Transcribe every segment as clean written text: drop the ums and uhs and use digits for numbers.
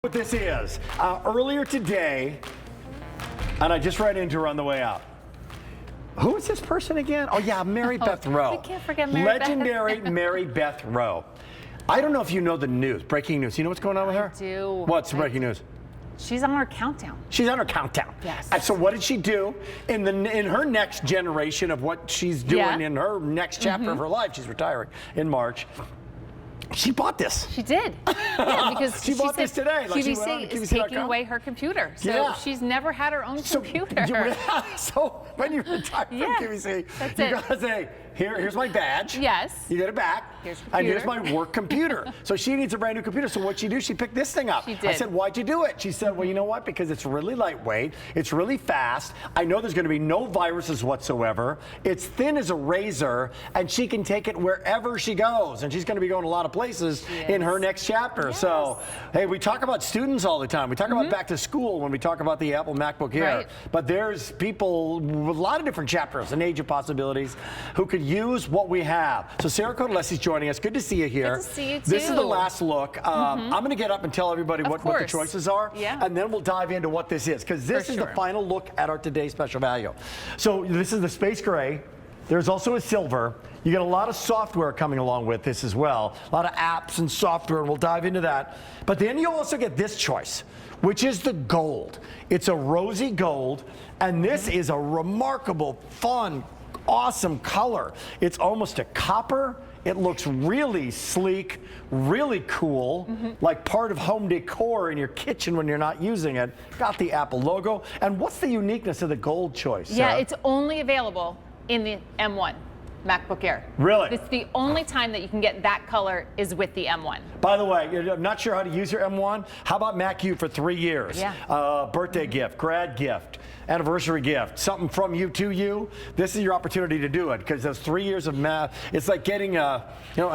What this is, earlier today, and I just ran into her on the way out. Who is this person again? Oh yeah, Mary Beth Rowe. We can't forget Mary Beth. Legendary Mary Beth Rowe. I don't know if you know the news, breaking news. You know what's going on with her? I do. What's the breaking news? She's on her countdown. She's on her countdown. Yes. And so what did she do in her next generation of what she's doing in her next chapter of her life? She's retiring in March. She bought this. She did. Yeah, because she bought this today. Like QVC is taking away her computer. So she's never had her own computer. So when you retire from QVC, you gotta say, here's my badge. Yes. You get it back. And here's my work computer. So she needs a brand new computer. So what'd she do? She picked this thing up. She did. I said, why'd you do it? She said, well, you know what? Because it's really lightweight. It's really fast. I know there's gonna be no viruses whatsoever. It's thin as a razor, and she can take it wherever she goes. And she's gonna be going to a lot of places in her next chapter. Yes. So, hey, we talk about students all the time. We talk about back to school when we talk about the Apple MacBook Air. Right. But there's people with a lot of different chapters, an age of possibilities, who could use what we have. So Sarah Codalesi's joining us. Good to see you here. Good to see you too. This is the last look. I'm going to get up and tell everybody what the choices are. Yeah. And then we'll dive into what this is, because this is the final look at our today's special value. So this is the space gray. There's also a silver. You get a lot of software coming along with this as well. A lot of apps and software, and we'll dive into that. But then you'll also get this choice, which is the gold. It's a rosy gold, and this is a remarkable, fun, awesome color. It's almost a copper. It looks really sleek, really cool, like part of home decor in your kitchen when you're not using it. Got the Apple logo. And what's the uniqueness of the gold choice, Sarah? Yeah, it's only available in the M1 MacBook Air. Really? It's the only time that you can get that color is with the M1. By the way, I'm not sure how to use your M1. How about MacU for 3 years? Yeah. Birthday gift, grad gift, anniversary gift, something from you to you. This is your opportunity to do it, because those 3 years of math, it's like getting an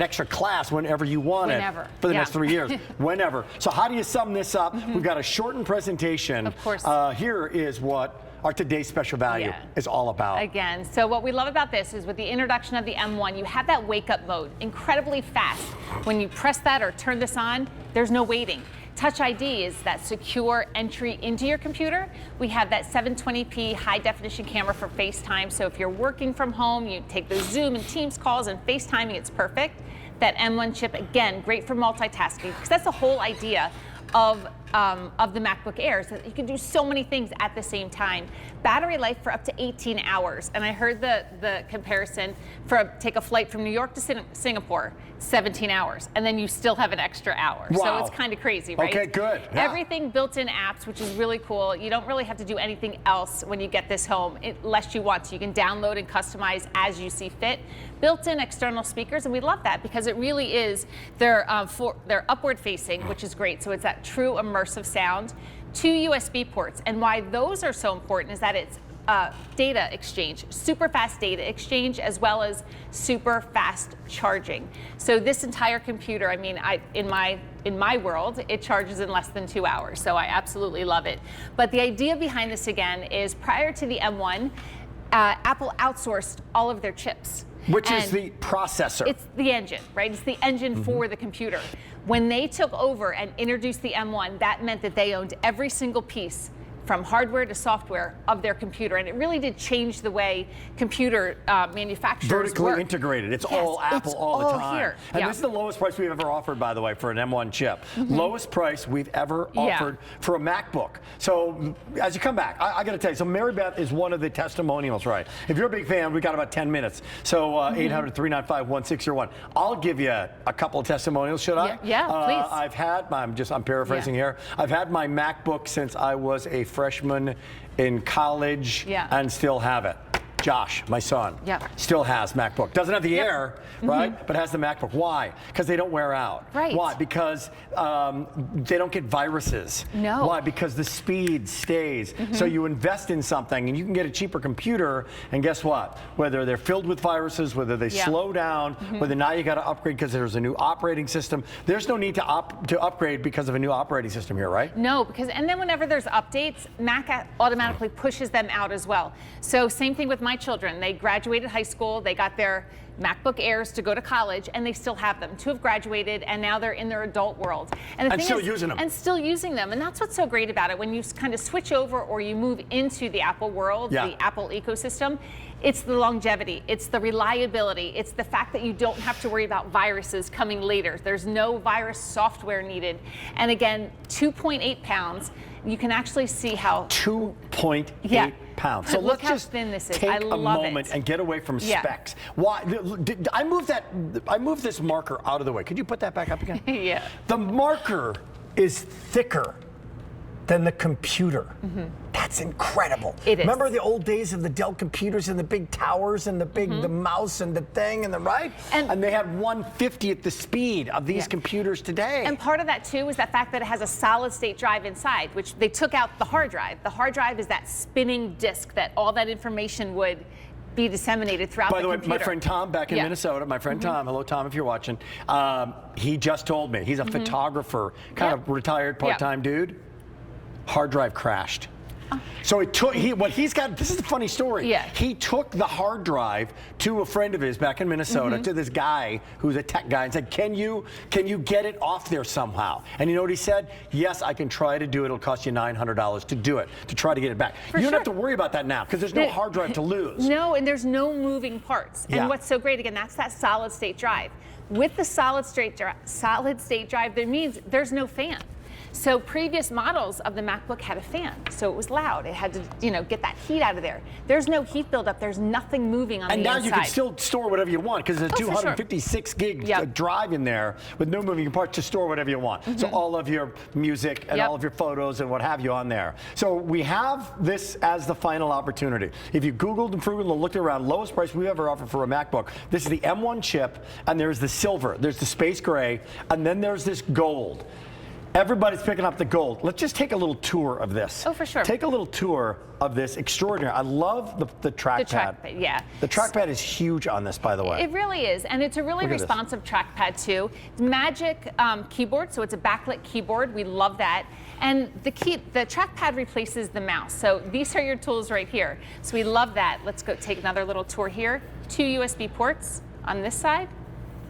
extra class whenever you want it for the next 3 years. Whenever. So how do you sum this up? We've got a shortened presentation. Of course. Here is what our today's special value is all about. Again, so what we love about this is with the introduction of the M1, you have that wake up mode, incredibly fast. When you press that or turn this on, there's no waiting. Touch ID is that secure entry into your computer. We have that 720p high definition camera for FaceTime. So if you're working from home, you take the Zoom and Teams calls and FaceTiming, it's perfect. That M1 chip, again, great for multitasking, because that's the whole idea of the MacBook Air, so that you can do so many things at the same time. Battery life for up to 18 hours. And I heard the comparison for take a flight from New York to Singapore, 17 hours, and then you still have an extra hour. Wow. So it's kind of crazy, right? Okay, good. Yeah. Everything built-in apps, which is really cool. You don't really have to do anything else when you get this home, unless you want to. You can download and customize as you see fit. Built-in external speakers, and we love that because it really is, they're upward facing, which is great. So it's that true immersive sound. 2 USB ports, and why those are so important is that it's data exchange, super fast data exchange, as well as super fast charging. So this entire computer, I mean, in my world, it charges in less than 2 hours. So I absolutely love it. But the idea behind this again is prior to the M1, Apple outsourced all of their chips. Which is the processor. It's the engine, right? It's the engine for the computer. When they took over and introduced the M1, that meant that they owned every single piece, from hardware to software, of their computer. And it really did change the way computer manufacturers vertically integrated. It's all Apple all the time. Here. And this is the lowest price we've ever offered, by the way, for an M1 chip. Lowest price we've ever offered for a MacBook. So as you come back, I got to tell you, so Mary Beth is one of the testimonials, right? If you're a big fan, we've got about 10 minutes. So 800-395-1601. I'll give you a couple of testimonials, should I? Yeah, please. I've had, I'm paraphrasing here, I've had my MacBook since I was a freshman in college and still have it. Josh, my son, still has MacBook. Doesn't have the Air, right? But has the MacBook. Why? Because they don't wear out. Right. Why? Because they don't get viruses. No. Why? Because the speed stays. So you invest in something and you can get a cheaper computer, and guess what? Whether they're filled with viruses, whether they slow down, whether now you got to upgrade because there's a new operating system, there's no need to upgrade because of a new operating system here, right? No, because, and then whenever there's updates, Mac automatically pushes them out as well. So same thing with my children. They graduated high school, they got their MacBook Airs to go to college, and they still have them, to have graduated, and now they're in their adult world. And, still using them. And still using them. And that's what's so great about it. When you kind of switch over or you move into the Apple world, the Apple ecosystem, it's the longevity, it's the reliability, it's the fact that you don't have to worry about viruses coming later. There's no virus software needed. And again, 2.8 pounds. You can actually see how 2.8 pounds. So look let's how just thin this is. take I a love moment it. and get away from specs. Why? I moved this marker out of the way. Could you put that back up again? Yeah. The marker is thicker than the computer. That's incredible. It is. Remember the old days of the Dell computers and the big towers and the big the mouse and the thing and the and they had 1/50th the speed of these computers today. And part of that too is that fact that it has a solid state drive inside, which they took out the hard drive. The hard drive is that spinning disk that all that information would be disseminated throughout By the way, computer. my friend Tom back in Minnesota, my friend Tom, hello Tom if you're watching, he just told me, he's a photographer, kind of retired part-time dude, hard drive crashed. So it took, this is a funny story. He took the hard drive to a friend of his back in Minnesota, to this guy who's a tech guy, and said, can you get it off there somehow? And you know what he said? Yes, I can try to do it. It'll cost you $900 to do it, to try to get it back. You don't have to worry about that now, because there's no hard drive to lose. No, and there's no moving parts. And what's so great, again, that's that solid state drive. With the solid state drive, that means there's no fan. So previous models of the MacBook had a fan, so it was loud. It had to, get that heat out of there. There's no heat buildup. There's nothing moving on the inside. And now you can still store whatever you want, because there's a 256 gig drive in there with no moving parts to store whatever you want. So all of your music and all of your photos and what have you on there. So we have this as the final opportunity. If you Googled and Frugal and looked around, lowest price we've ever offered for a MacBook. This is the M1 chip, and there's the silver, there's the space gray, and then there's this gold. Everybody's picking up the gold. Let's just take a little tour of this. Oh, for sure. Take a little tour of this extraordinary. I love the trackpad. The trackpad, The trackpad is huge on this, by the way. It really is, and it's a really responsive trackpad too. Magic keyboard, so it's a backlit keyboard. We love that. And the trackpad replaces the mouse. So these are your tools right here. So we love that. Let's go take another little tour here. 2 USB ports on this side,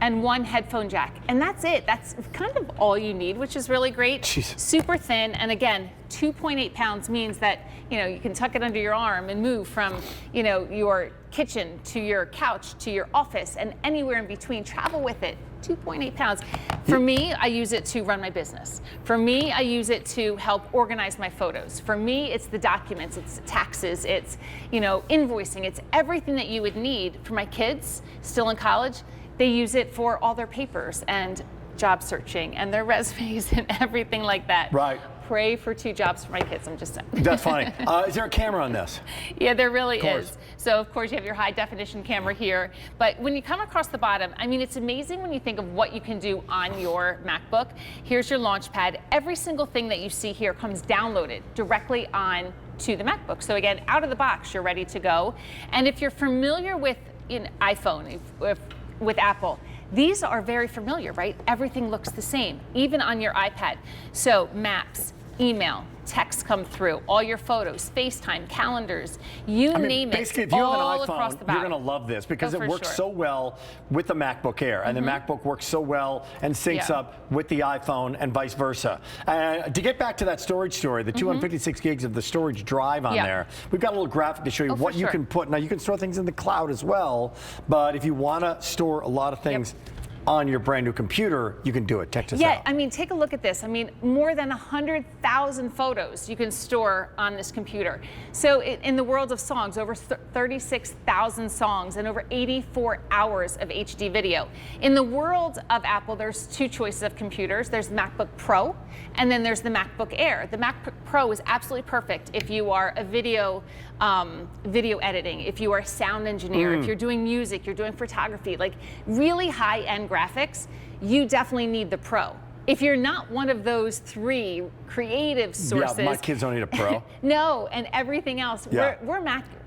and 1 headphone jack. And that's it. That's kind of all you need, which is really great. Super thin, and again, 2.8 pounds means that, you can tuck it under your arm and move from, your kitchen to your couch to your office and anywhere in between. Travel with it. 2.8 pounds. For me, I use it to run my business. For me, I use it to help organize my photos. For me, it's the documents, it's taxes, it's, invoicing, it's everything that you would need. For my kids, still in college, they use it for all their papers and job searching and their resumes and everything like that. Right. Pray for 2 jobs for my kids, I'm just saying. That's funny. Is there a camera on this? Yeah, there really is. So of course you have your high definition camera here, but when you come across the bottom, it's amazing when you think of what you can do on your MacBook. Here's your launch pad. Every single thing that you see here comes downloaded directly on to the MacBook. So again, out of the box, you're ready to go. And if you're familiar with iPhone, with Apple, these are very familiar, right? Everything looks the same, even on your iPad. So maps, email, texts come through, all your photos, FaceTime, calendars, you name it. Basically, if you have all an across the iPhone, box. you're going to love this, because it works so well with the MacBook Air, and the MacBook works so well and syncs up with the iPhone and vice versa. To get back to that storage story, the 256 gigs of the storage drive on there, we've got a little graphic to show you what you can put. Now, you can store things in the cloud as well, but if you want to store a lot of things on your brand new computer, you can do it. Check this out. Take a look at this. More than 100,000 photos you can store on this computer. So in the world of songs, over 36,000 songs and over 84 hours of HD video. In the world of Apple, there's 2 choices of computers. There's the MacBook Pro, and then there's the MacBook Air. The MacBook Pro is absolutely perfect if you are a video editing, if you are a sound engineer, if you're doing music, you're doing photography, like really high-end graphics, you definitely need the Pro. If you're not one of those 3 creative sources. Yeah, my kids don't need a Pro. No, and everything else. We're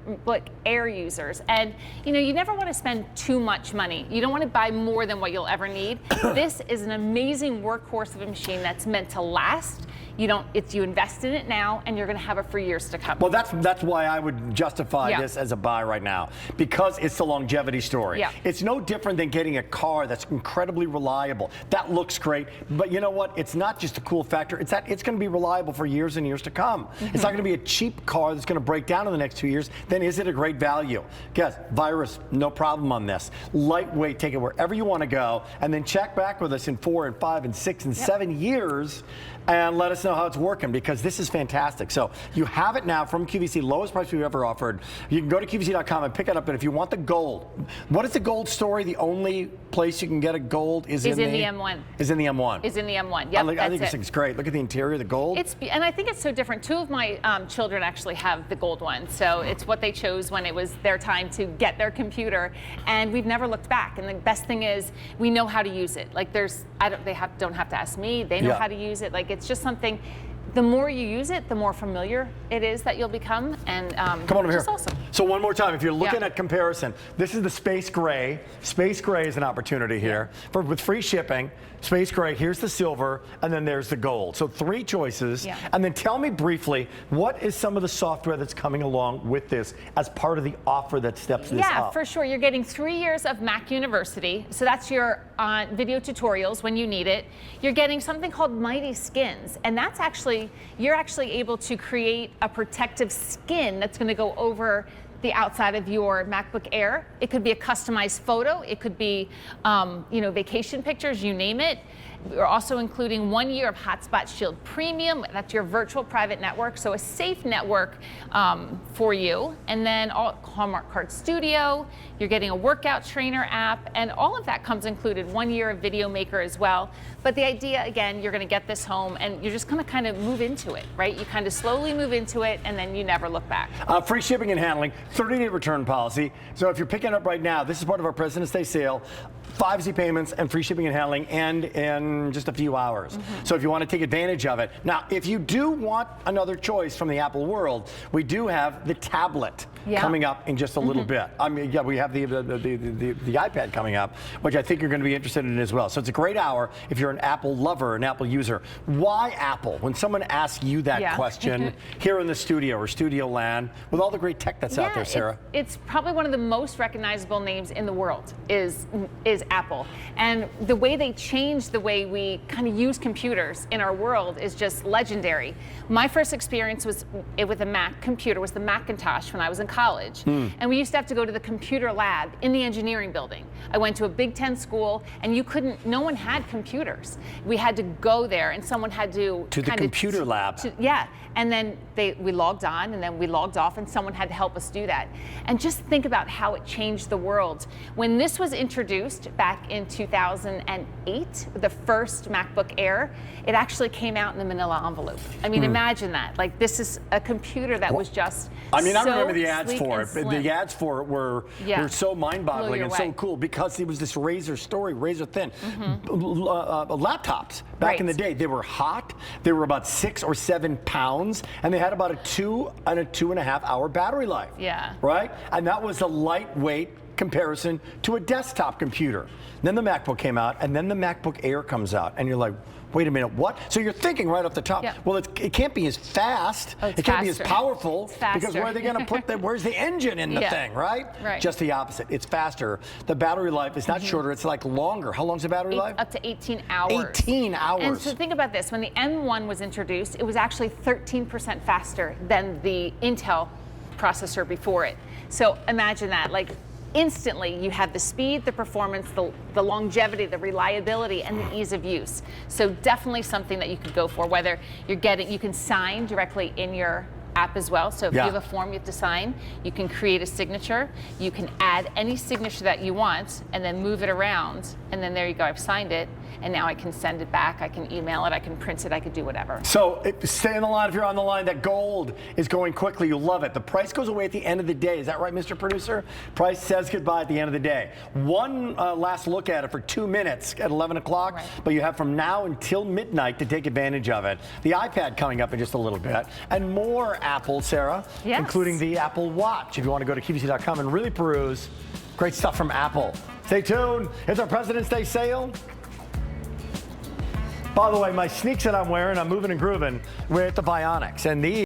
MacBook Air users. And you never want to spend too much money. You don't want to buy more than what you'll ever need. This is an amazing workhorse of a machine that's meant to last. You invest in it now, and you're going to have it for years to come. Well, that's why I would justify this as a buy right now, because it's the longevity story. Yeah. It's no different than getting a car that's incredibly reliable. That looks great, but you know what? It's not just a cool factor. It's that it's going to be reliable for years and years to come. It's not going to be a cheap car that's going to break down in the next 2 years. Then is it a great value? Guys, virus, no problem on this. Lightweight, take it wherever you want to go, and then check back with us in 4 and 5 and 6 and 7 years. And let us know how it's working, because this is fantastic. So you have it now from QVC, lowest price we've ever offered. You can go to QVC.com and pick it up. And if you want the gold, what is the gold story? The only place you can get a gold is in the M1. Is in the M1. Is in the M1. Yep, I think this thing's great. Look at the interior, the gold. And I think it's so different. 2 of my children actually have the gold one, so it's what they chose when it was their time to get their computer, and we've never looked back. And the best thing is, we know how to use it. Like they don't have to ask me. They know how to use it. Like it's just something. The more you use it, the more familiar it is that you'll become, and come on over here. Awesome. So one more time, if you're looking at comparison, this is the Space Gray. Space Gray is an opportunity here with free shipping. Space Gray, here's the silver, and then there's the gold. So 3 choices. And then tell me briefly, what is some of the software that's coming along with this as part of the offer that steps this up? Yeah, for sure. You're getting 3 years of Mac University. So that's your video tutorials when you need it. You're getting something called Mighty Skins, and that's you're actually able to create a protective skin that's going to go over the outside of your MacBook Air. It could be a customized photo. It could be, vacation pictures, you name it. We're also including 1 year of Hotspot Shield Premium. That's your virtual private network, so a safe network for you. And then Hallmark Card Studio. You're getting a workout trainer app, and all of that comes included. 1 year of Video Maker as well. But the idea, again, you're going to get this home, and you're just going to kind of move into it, right? You kind of slowly move into it, and then you never look back. Free shipping and handling, 30-day return policy. So if you're picking it up right now, this is part of our President's Day sale. 5 easy payments and free shipping and handling end in just a few hours. So if you want to take advantage of it. Now, if you do want another choice from the Apple world, we do have the tablet coming up in just a little bit. I mean, we have the iPad coming up, which I think you're going to be interested in as well. So it's a great hour if you're an Apple lover, an Apple user. Why Apple? When someone asks you that question here in the studio or Studio Land, with all the great tech that's out there, Sarah. It's probably one of the most recognizable names in the world is Apple. And the way they changed the way we kind of use computers in our world is just legendary. My first experience with a Mac computer was the Macintosh when I was in college. And we used to have to go to the computer lab in the engineering building. I went to a Big Ten school, and no one had computers. We had to go there, and someone had to the computer lab. And then we logged on, and then we logged off, and someone had to help us do that. And just think about how it changed the world. When this was introduced back in 2008, the first MacBook Air, it actually came out in a manila envelope. I mean, imagine that. Like, this is a computer that was just I mean, so I remember the ads for it. slim. The ads for it were so mind-boggling and so cool, because it was this razor thin. Laptops back in the day, they were hot. They were about 6 or 7 pounds, and they had about a 2 and a 2.5 hour battery life. Right? And that was a lightweight comparison to a desktop computer. Then the MacBook came out, and then the MacBook Air comes out, and you're like, wait a minute, what? So you're thinking right off the top, well, it can't be as fast, it can't be as powerful, because where are they going to put where's the engine in the thing, right? Just the opposite. It's faster. The battery life is not shorter, it's like longer. How long's the battery life? Up to 18 hours. 18 hours. And so think about this, when the M1 was introduced, it was actually 13% faster than the Intel processor before it. So imagine that, like, instantly you have the speed, the performance, the longevity, the reliability, and the ease of use. So definitely something that you could go for, whether you can sign directly in your app as well. So if you have a form you have to sign, you can create a signature. You can add any signature that you want and then move it around, and then there you go, I've signed it. and now I can send it back, I can email it, I can print it, I could do whatever. So stay on the line if you're on the line. That gold is going quickly. You'll love it. The price goes away at the end of the day. Is that right, Mr. Producer? Price says goodbye at the end of the day. One last look at it for 2 minutes at 11 o'clock, Right. but you have from now until midnight to take advantage of it. The iPad coming up in just a little bit, and more Apple, Sarah, Yes. including the Apple Watch. If you want to go to QVC.com and really peruse, great stuff from Apple. Stay tuned. It's our President's Day sale. By the way, my sneaks that I'm wearing, I'm moving and grooving with the Bionics, and these